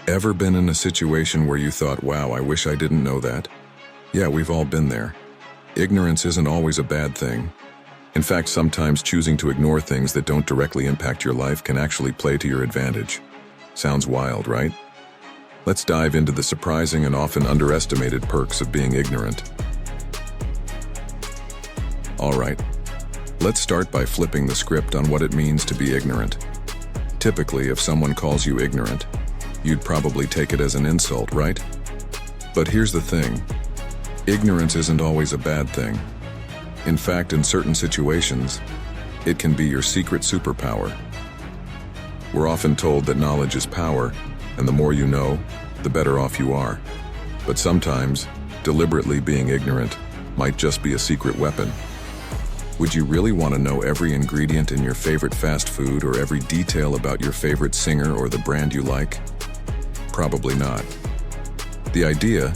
Ever been in a situation where you thought, wow, I wish I didn't know that? Yeah, we've all been there. Ignorance isn't always a bad thing. In fact, sometimes choosing to ignore things that don't directly impact your life can actually play to your advantage. Sounds wild, right? Let's dive into the surprising and often underestimated perks of being ignorant. All right, let's start by flipping the script on what it means to be ignorant. Typically, if someone calls you ignorant, you'd probably take it as an insult, right? But here's the thing. Ignorance isn't always a bad thing. In fact, in certain situations, it can be your secret superpower. We're often told that knowledge is power, and the more you know, the better off you are. But sometimes, deliberately being ignorant might just be a secret weapon. Would you really want to know every ingredient in your favorite fast food or every detail about your favorite singer or the brand you like? Probably not. The idea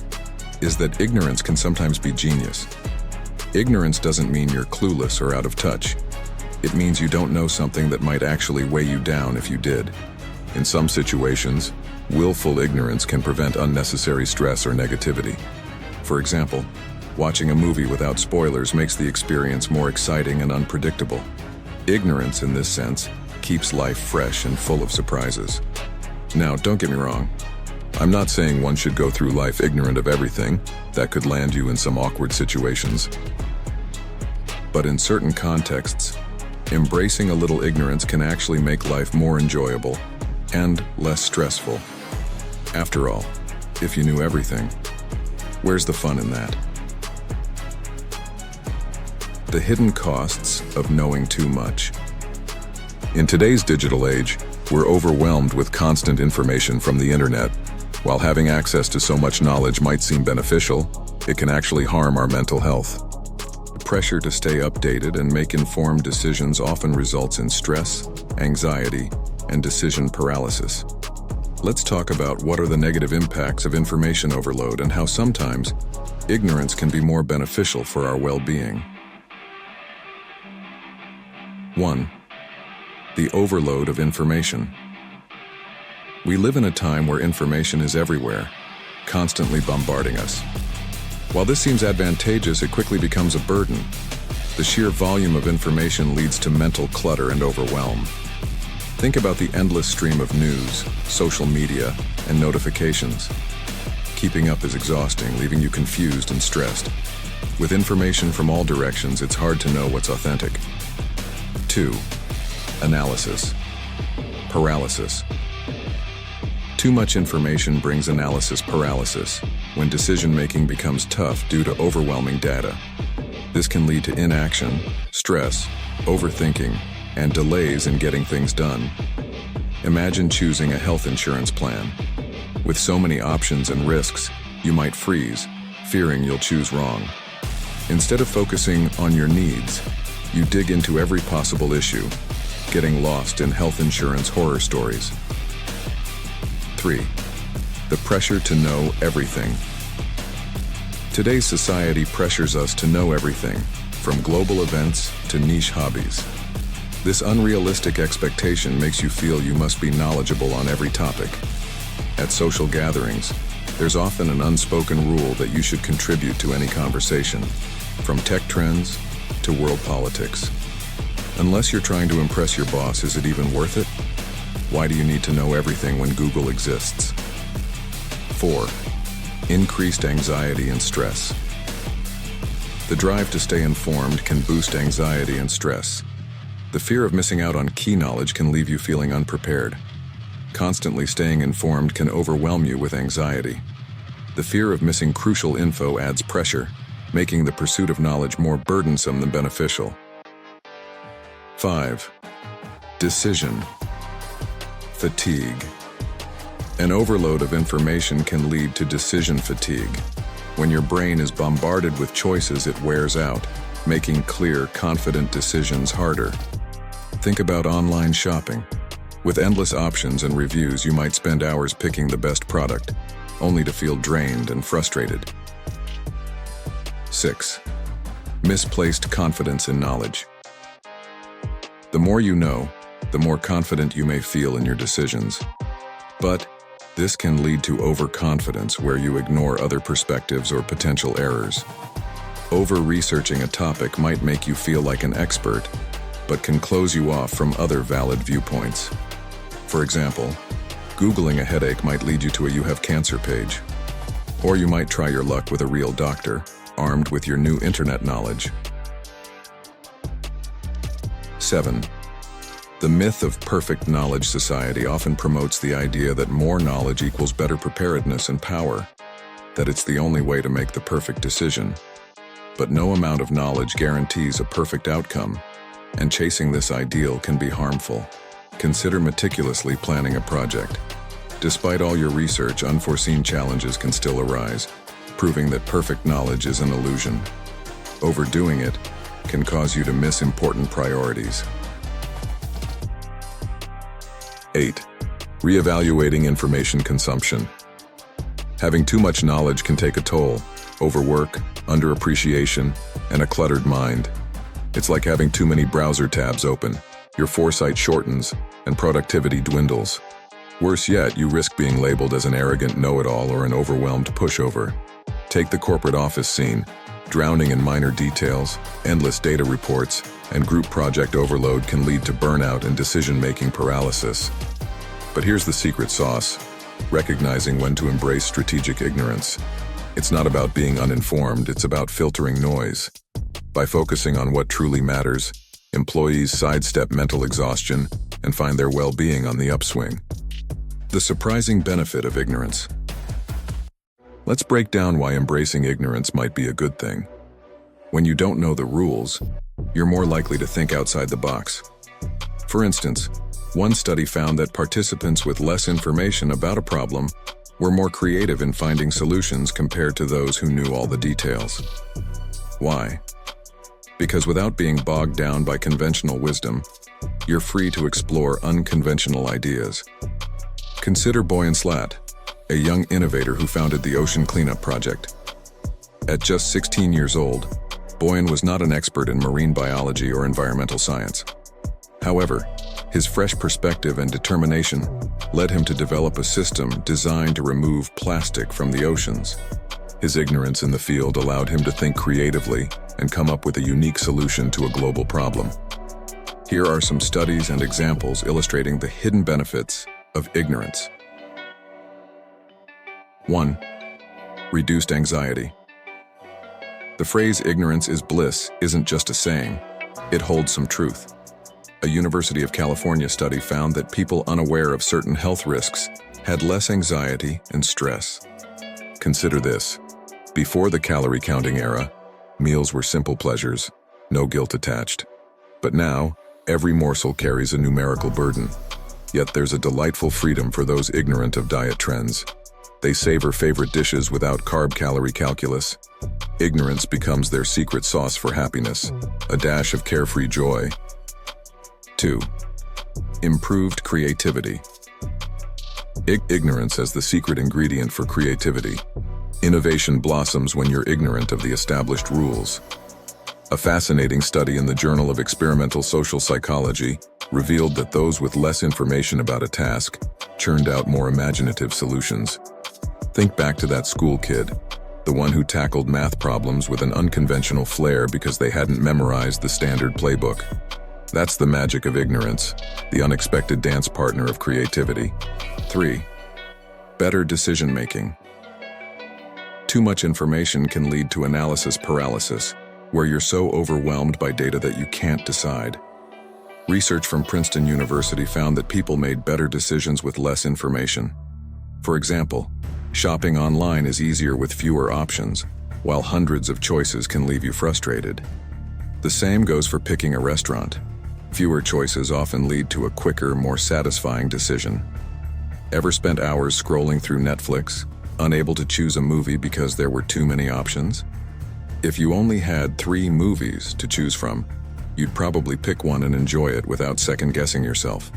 is that ignorance can sometimes be genius. Ignorance doesn't mean you're clueless or out of touch. It means you don't know something that might actually weigh you down if you did. In some situations, willful ignorance can prevent unnecessary stress or negativity. For example, watching a movie without spoilers makes the experience more exciting and unpredictable. Ignorance, in this sense, keeps life fresh and full of surprises. Now, don't get me wrong. I'm not saying one should go through life ignorant of everything. That could land you in some awkward situations. But in certain contexts, embracing a little ignorance can actually make life more enjoyable and less stressful. After all, if you knew everything, where's the fun in that? The hidden costs of knowing too much. In today's digital age, we're overwhelmed with constant information from the internet. While having access to so much knowledge might seem beneficial, it can actually harm our mental health. The pressure to stay updated and make informed decisions often results in stress, anxiety, and decision paralysis. Let's talk about what are the negative impacts of information overload and how sometimes ignorance can be more beneficial for our well-being. 1. The overload of information. We live in a time where information is everywhere, constantly bombarding us. While this seems advantageous, it quickly becomes a burden. The sheer volume of information leads to mental clutter and overwhelm. Think about the endless stream of news, social media, and notifications. Keeping up is exhausting, leaving you confused and stressed. With information from all directions, it's hard to know what's authentic. 2. Analysis. Paralysis. Too much information brings analysis paralysis, when decision-making becomes tough due to overwhelming data. This can lead to inaction, stress, overthinking, and delays in getting things done. Imagine choosing a health insurance plan. With so many options and risks, you might freeze, fearing you'll choose wrong. Instead of focusing on your needs, you dig into every possible issue, getting lost in health insurance horror stories. 3. The pressure to know everything. Today's society pressures us to know everything, from global events to niche hobbies. This unrealistic expectation makes you feel you must be knowledgeable on every topic. At social gatherings, there's often an unspoken rule that you should contribute to any conversation, from tech trends to world politics. Unless you're trying to impress your boss, is it even worth it? Why do you need to know everything when Google exists? 4. Increased anxiety and stress. The drive to stay informed can boost anxiety and stress. The fear of missing out on key knowledge can leave you feeling unprepared. Constantly staying informed can overwhelm you with anxiety. The fear of missing crucial info adds pressure, making the pursuit of knowledge more burdensome than beneficial. 5. Decision fatigue. An overload of information can lead to decision fatigue. When your brain is bombarded with choices, it wears out, making clear, confident decisions harder. Think about online shopping. With endless options and reviews, you might spend hours picking the best product, only to feel drained and frustrated. 6. Misplaced confidence in knowledge. The more you know, the more confident you may feel in your decisions. But This can lead to overconfidence where you ignore other perspectives or potential errors. Over-researching a topic might make you feel like an expert, but can close you off from other valid viewpoints. For example, Googling a headache might lead you to a "you have cancer" page. Or you might try your luck with a real doctor, armed with your new internet knowledge. 7. The myth of perfect knowledge society often promotes the idea that more knowledge equals better preparedness and power, that it's the only way to make the perfect decision. But no amount of knowledge guarantees a perfect outcome, and chasing this ideal can be harmful. Consider meticulously planning a project. Despite all your research, unforeseen challenges can still arise, proving that perfect knowledge is an illusion. Overdoing it can cause you to miss important priorities. 8. Reevaluating information consumption. Having too much knowledge can take a toll. Overwork, underappreciation, and a cluttered mind. It's like having too many browser tabs open. Your foresight shortens, and productivity dwindles. Worse yet, you risk being labeled as an arrogant know-it-all or an overwhelmed pushover. Take the corporate office scene. Drowning in minor details, endless data reports, and group project overload can lead to burnout and decision-making paralysis. But here's the secret sauce: recognizing when to embrace strategic ignorance. It's not about being uninformed, it's about filtering noise. By focusing on what truly matters, employees sidestep mental exhaustion and find their well-being on the upswing. The surprising benefit of ignorance. Let's break down why embracing ignorance might be a good thing. When you don't know the rules, you're more likely to think outside the box. For instance, one study found that participants with less information about a problem were more creative in finding solutions compared to those who knew all the details. Why? Because without being bogged down by conventional wisdom, you're free to explore unconventional ideas. Consider Boyan Slat, a young innovator who founded the Ocean Cleanup Project. At just 16 years old, Boyan was not an expert in marine biology or environmental science. However, his fresh perspective and determination led him to develop a system designed to remove plastic from the oceans. His ignorance in the field allowed him to think creatively and come up with a unique solution to a global problem. Here are some studies and examples illustrating the hidden benefits of ignorance. 1. Reduced anxiety. The phrase "ignorance is bliss" isn't just a saying, it holds some truth. A University of California study found that people unaware of certain health risks had less anxiety and stress. Consider this: before the calorie counting era, meals were simple pleasures, no guilt attached. But now, every morsel carries a numerical burden. Yet there's a delightful freedom for those ignorant of diet trends. They savor favorite dishes without carb-calorie calculus. Ignorance becomes their secret sauce for happiness, a dash of carefree joy. 2. Improved creativity. Ignorance as the secret ingredient for creativity. Innovation blossoms when you're ignorant of the established rules. A fascinating study in the Journal of Experimental Social Psychology revealed that those with less information about a task churned out more imaginative solutions. Think back to that school kid, the one who tackled math problems with an unconventional flair because they hadn't memorized the standard playbook. That's the magic of ignorance, the unexpected dance partner of creativity. 3. Better decision-making. Too much information can lead to analysis paralysis, where you're so overwhelmed by data that you can't decide. Research from Princeton University found that people made better decisions with less information. For example, shopping online is easier with fewer options, while hundreds of choices can leave you frustrated. The same goes for picking a restaurant. Fewer choices often lead to a quicker, more satisfying decision. Ever spent hours scrolling through Netflix, unable to choose a movie because there were too many options? If you only had 3 movies to choose from, you'd probably pick one and enjoy it without second-guessing yourself.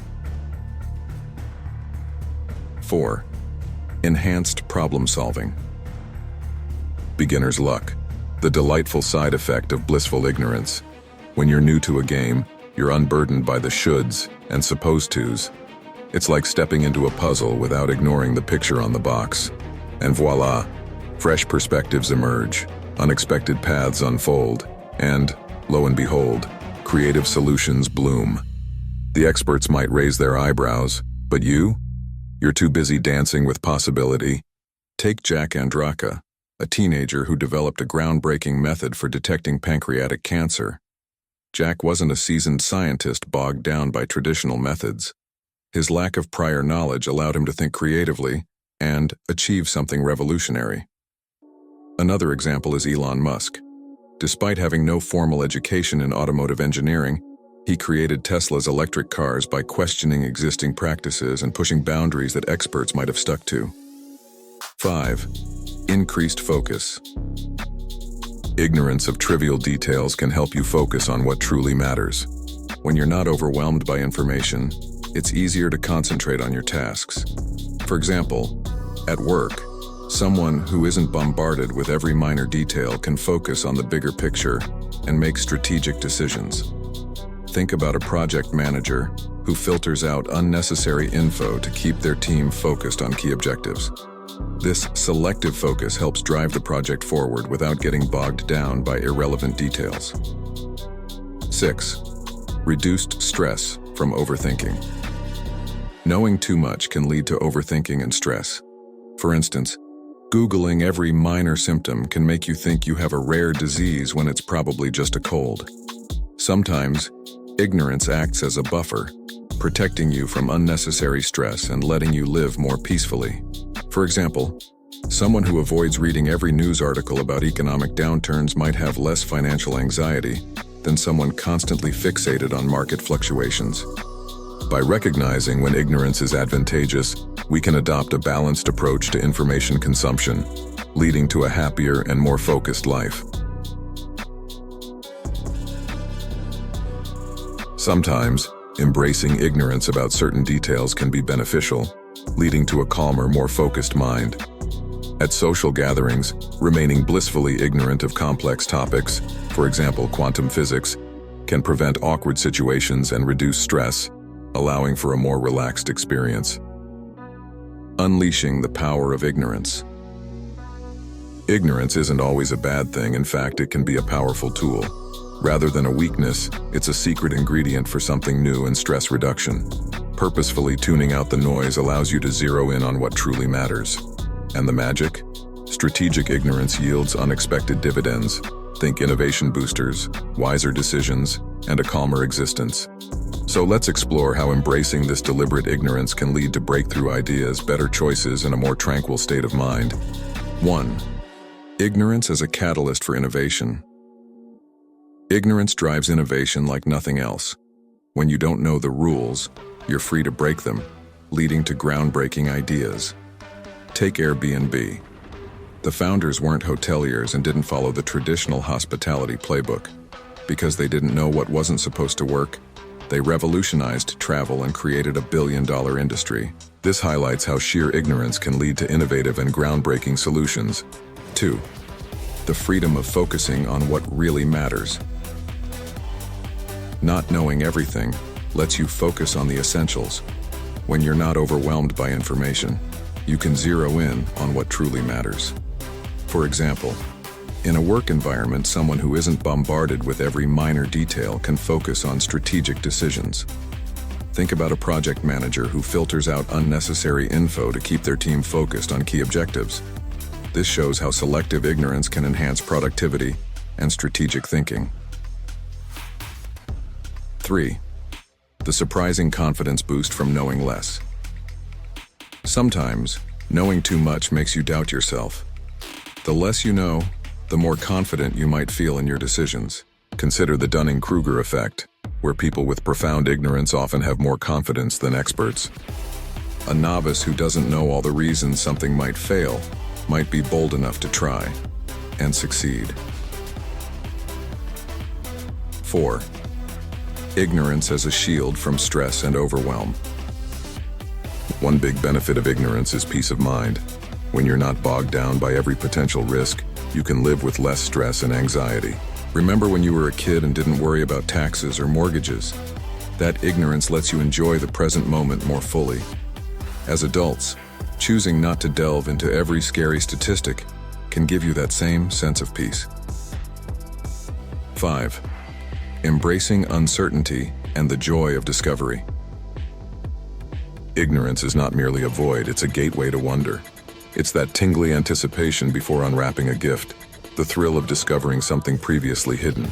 4. Enhanced problem-solving. Beginner's luck, the delightful side effect of blissful ignorance. When you're new to a game, you're unburdened by the shoulds and supposed tos. It's like stepping into a puzzle without ignoring the picture on the box. And voila, fresh perspectives emerge, unexpected paths unfold, and, lo and behold, creative solutions bloom. The experts might raise their eyebrows, but you're too busy dancing with possibility. Take Jack Andraka, a teenager who developed a groundbreaking method for detecting pancreatic cancer. Jack wasn't a seasoned scientist bogged down by traditional methods. His lack of prior knowledge allowed him to think creatively and achieve something revolutionary. Another example is Elon Musk. Despite having no formal education in automotive engineering, he created Tesla's electric cars by questioning existing practices and pushing boundaries that experts might have stuck to. 5. Increased focus. Ignorance of trivial details can help you focus on what truly matters. When you're not overwhelmed by information, it's easier to concentrate on your tasks. For example, at work, someone who isn't bombarded with every minor detail can focus on the bigger picture and make strategic decisions. Think about a project manager who filters out unnecessary info to keep their team focused on key objectives. This selective focus helps drive the project forward without getting bogged down by irrelevant details. 6. Reduced stress from overthinking. Knowing too much can lead to overthinking and stress. For instance, Googling every minor symptom can make you think you have a rare disease when it's probably just a cold. Sometimes, ignorance acts as a buffer, protecting you from unnecessary stress and letting you live more peacefully. For example, someone who avoids reading every news article about economic downturns might have less financial anxiety than someone constantly fixated on market fluctuations. By recognizing when ignorance is advantageous, we can adopt a balanced approach to information consumption, leading to a happier and more focused life. Sometimes, embracing ignorance about certain details can be beneficial, leading to a calmer, more focused mind. At social gatherings, remaining blissfully ignorant of complex topics, for example quantum physics, can prevent awkward situations and reduce stress, allowing for a more relaxed experience. Unleashing the power of ignorance. Ignorance isn't always a bad thing. In fact, it can be a powerful tool. Rather than a weakness, it's a secret ingredient for something new and stress reduction. Purposefully tuning out the noise allows you to zero in on what truly matters. And the magic? Strategic ignorance yields unexpected dividends. Think innovation boosters, wiser decisions, and a calmer existence. So let's explore how embracing this deliberate ignorance can lead to breakthrough ideas, better choices, and a more tranquil state of mind. 1. Ignorance as a catalyst for innovation. Ignorance drives innovation like nothing else. When you don't know the rules, you're free to break them, leading to groundbreaking ideas. Take Airbnb. The founders weren't hoteliers and didn't follow the traditional hospitality playbook. Because they didn't know what wasn't supposed to work, they revolutionized travel and created a billion-dollar industry. This highlights how sheer ignorance can lead to innovative and groundbreaking solutions. 2. The freedom of focusing on what really matters. Not knowing everything lets you focus on the essentials. When you're not overwhelmed by information, you can zero in on what truly matters. For example, in a work environment, someone who isn't bombarded with every minor detail can focus on strategic decisions. Think about a project manager who filters out unnecessary info to keep their team focused on key objectives. This shows how selective ignorance can enhance productivity and strategic thinking. 3. The surprising confidence boost from knowing less. Sometimes, knowing too much makes you doubt yourself. The less you know, the more confident you might feel in your decisions. Consider the Dunning-Kruger effect, where people with profound ignorance often have more confidence than experts. A novice who doesn't know all the reasons something might fail might be bold enough to try and succeed. 4. Ignorance as a shield from stress and overwhelm. One big benefit of ignorance is peace of mind. When you're not bogged down by every potential risk, you can live with less stress and anxiety. Remember when you were a kid and didn't worry about taxes or mortgages? That ignorance lets you enjoy the present moment more fully. As adults, choosing not to delve into every scary statistic can give you that same sense of peace. 5. Embracing uncertainty and the joy of discovery. Ignorance is not merely a void, it's a gateway to wonder. It's that tingly anticipation before unwrapping a gift, the thrill of discovering something previously hidden.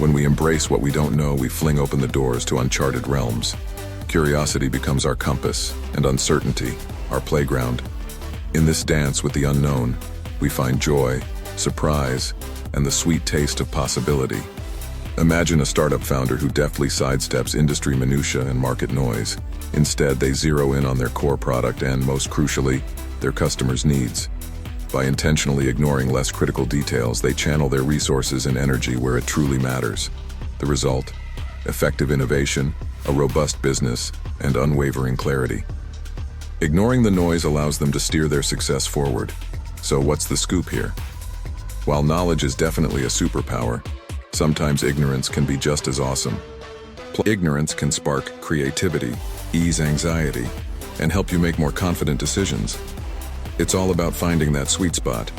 When we embrace what we don't know, we fling open the doors to uncharted realms. Curiosity becomes our compass, and uncertainty, our playground. In this dance with the unknown, we find joy, surprise, and the sweet taste of possibility. Imagine a startup founder who deftly sidesteps industry minutiae and market noise. Instead, they zero in on their core product and, most crucially, their customers' needs. By intentionally ignoring less critical details, they channel their resources and energy where it truly matters. The result? Effective innovation, a robust business, and unwavering clarity. Ignoring the noise allows them to steer their success forward. So what's the scoop here? While knowledge is definitely a superpower, sometimes ignorance can be just as awesome. Ignorance can spark creativity, ease anxiety, and help you make more confident decisions. It's all about finding that sweet spot.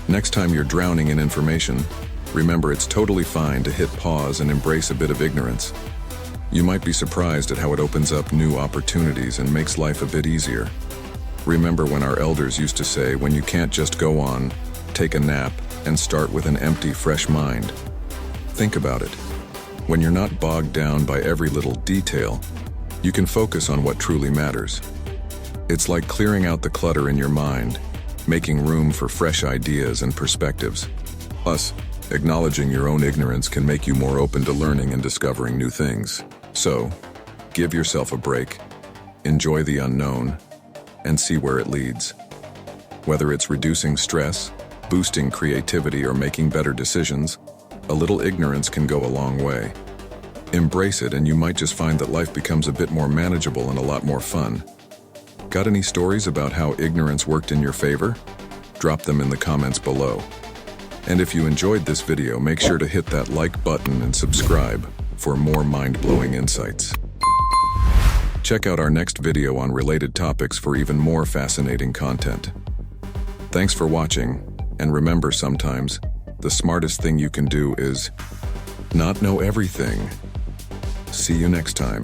Next time you're drowning in information, remember it's totally fine to hit pause and embrace a bit of ignorance. You might be surprised at how it opens up new opportunities and makes life a bit easier. Remember when our elders used to say, when you can't just go on, take a nap and start with an empty, fresh mind. Think about it. When you're not bogged down by every little detail, you can focus on what truly matters. It's like clearing out the clutter in your mind, making room for fresh ideas and perspectives. Plus, acknowledging your own ignorance can make you more open to learning and discovering new things. So, give yourself a break, enjoy the unknown, and see where it leads. Whether it's reducing stress, boosting creativity, or making better decisions, a little ignorance can go a long way. Embrace it and you might just find that life becomes a bit more manageable and a lot more fun. Got any stories about how ignorance worked in your favor? Drop them in the comments below. And if you enjoyed this video, make sure to hit that like button and subscribe for more mind-blowing insights. Check out our next video on related topics for even more fascinating content. Thanks for watching, and remember, sometimes the smartest thing you can do is not know everything. See you next time.